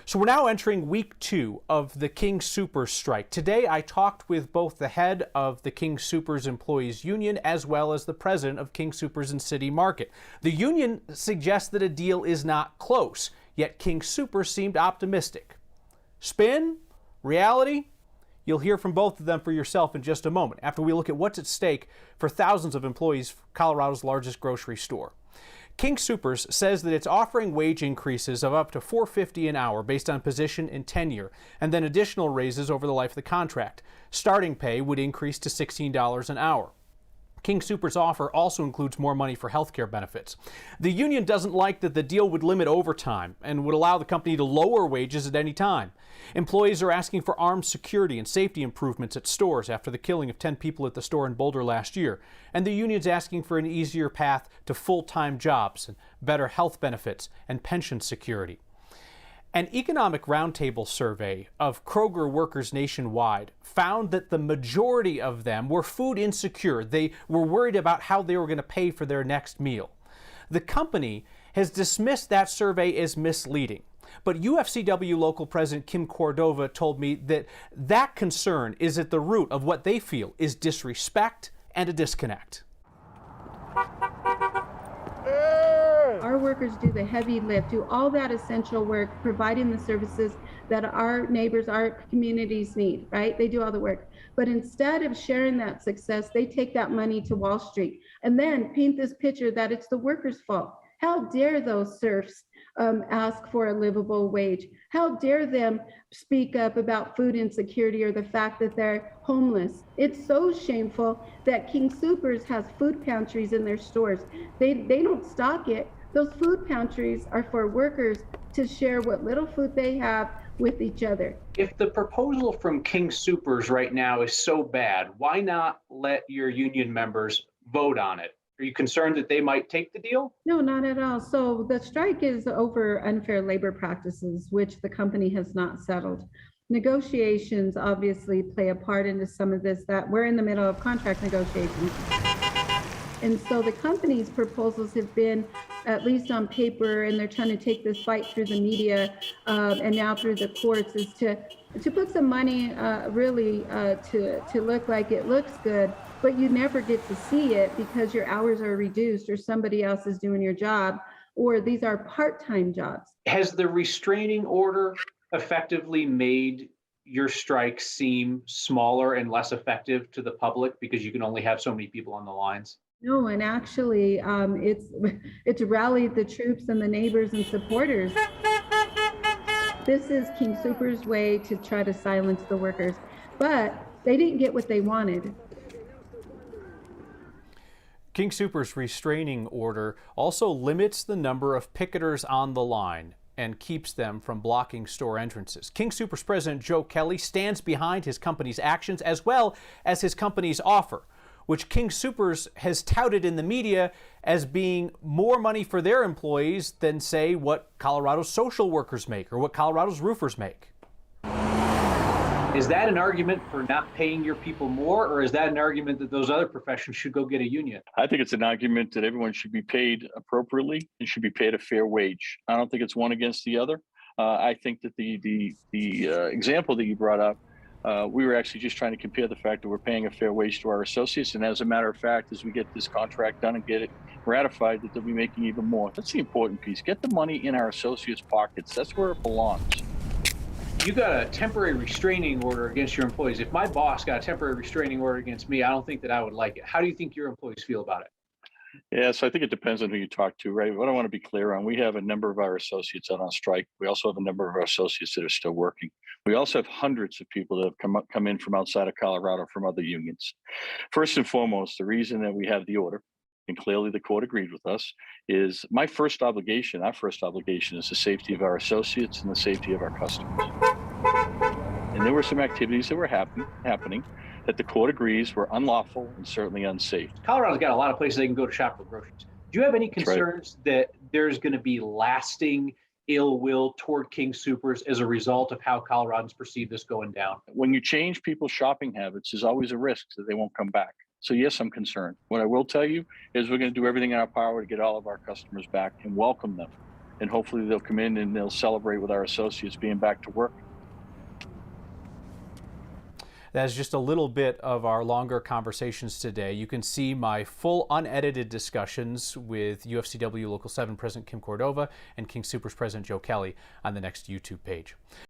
So we're now entering week 2 of the King Soopers strike. Today I talked with both the head of the King Soopers Employees Union as well as the president of King Soopers and City Market. The union suggests that a deal is not close, yet King Soopers seemed optimistic. Spin? Reality? You'll hear from both of them for yourself in just a moment after we look at what's at stake for thousands of employees of Colorado's largest grocery store. King Soopers says that it's offering wage increases of up to $4.50 an hour based on position and tenure, and then additional raises over the life of the contract. Starting pay would increase to $16 an hour. King Soopers' offer also includes more money for health care benefits. The union doesn't like that the deal would limit overtime and would allow the company to lower wages at any time. Employees are asking for armed security and safety improvements at stores after the killing of 10 people at the store in Boulder last year. And the union's asking for an easier path to full-time jobs and better health benefits and pension security. An economic roundtable survey of Kroger workers nationwide found that the majority of them were food insecure. They were worried about how they were going to pay for their next meal. The company has dismissed that survey as misleading. But UFCW local president Kim Cordova told me that that concern is at the root of what they feel is disrespect and a disconnect. Our workers do the heavy lift, do all that essential work, providing the services that our neighbors, our communities need, right? They do all the work. But instead of sharing that success, they take that money to Wall Street and then paint this picture that it's the workers' fault. How dare those serfs ask for a livable wage? How dare them speak up about food insecurity or the fact that they're homeless? It's so shameful that King Soopers has food pantries in their stores. They don't stock it. Those food pantries are for workers to share what little food they have with each other. If the proposal from King Soopers right now is so bad, why not let your union members vote on it? Are you concerned that they might take the deal? No, not at all. So the strike is over unfair labor practices, which the company has not settled. Negotiations obviously play a part into some of this, that we're in the middle of contract negotiations. And so the company's proposals have been, at least on paper, and they're trying to take this fight through the media and now through the courts, is to put some money to look like it looks good, but you never get to see it because your hours are reduced or somebody else is doing your job, or these are part-time jobs. Has the restraining order effectively made your strike seem smaller and less effective to the public because you can only have so many people on the lines? No, and actually, it's rallied the troops and the neighbors and supporters. This is King Soopers' way to try to silence the workers, but they didn't get what they wanted. King Soopers' restraining order also limits the number of picketers on the line and keeps them from blocking store entrances. King Soopers President Joe Kelly stands behind his company's actions as well as his company's offer, which King Soopers has touted in the media as being more money for their employees than, say, what Colorado's social workers make or what Colorado's roofers make. Is that an argument for not paying your people more, or is that an argument that those other professions should go get a union? I think it's an argument that everyone should be paid appropriately and should be paid a fair wage. I don't think it's one against the other. I think that the example that you brought up, we were actually just trying to compare the fact that we're paying a fair wage to our associates. And as a matter of fact, as we get this contract done and get it ratified, that they'll be making even more. That's the important piece. Get the money in our associates' pockets. That's where it belongs. You got a temporary restraining order against your employees. If my boss got a temporary restraining order against me, I don't think that I would like it. How do you think your employees feel about it? Yeah, so I think it depends on who you talk to, right? What I want to be clear on, we have a number of our associates out on strike. We also have a number of our associates that are still working. We also have hundreds of people that have come in from outside of Colorado from other unions. First and foremost, the reason that we have the order, and clearly the court agreed with us, is our first obligation is the safety of our associates and the safety of our customers. And there were some activities that were happening that the court agrees were unlawful and certainly unsafe. Colorado's got a lot of places they can go to shop for groceries. Do you have any concerns that there's going to be lasting ill will toward King Soopers as a result of how Coloradans perceive this going down? When you change people's shopping habits, there's always a risk that they won't come back. So yes, I'm concerned. What I will tell you is we're going to do everything in our power to get all of our customers back and welcome them and hopefully they'll come in and they'll celebrate with our associates being back to work. That's just a little bit of our longer conversations today. You can see my full unedited discussions with UFCW Local 7 President Kim Cordova and King Soopers President Joe Kelly on the next YouTube page.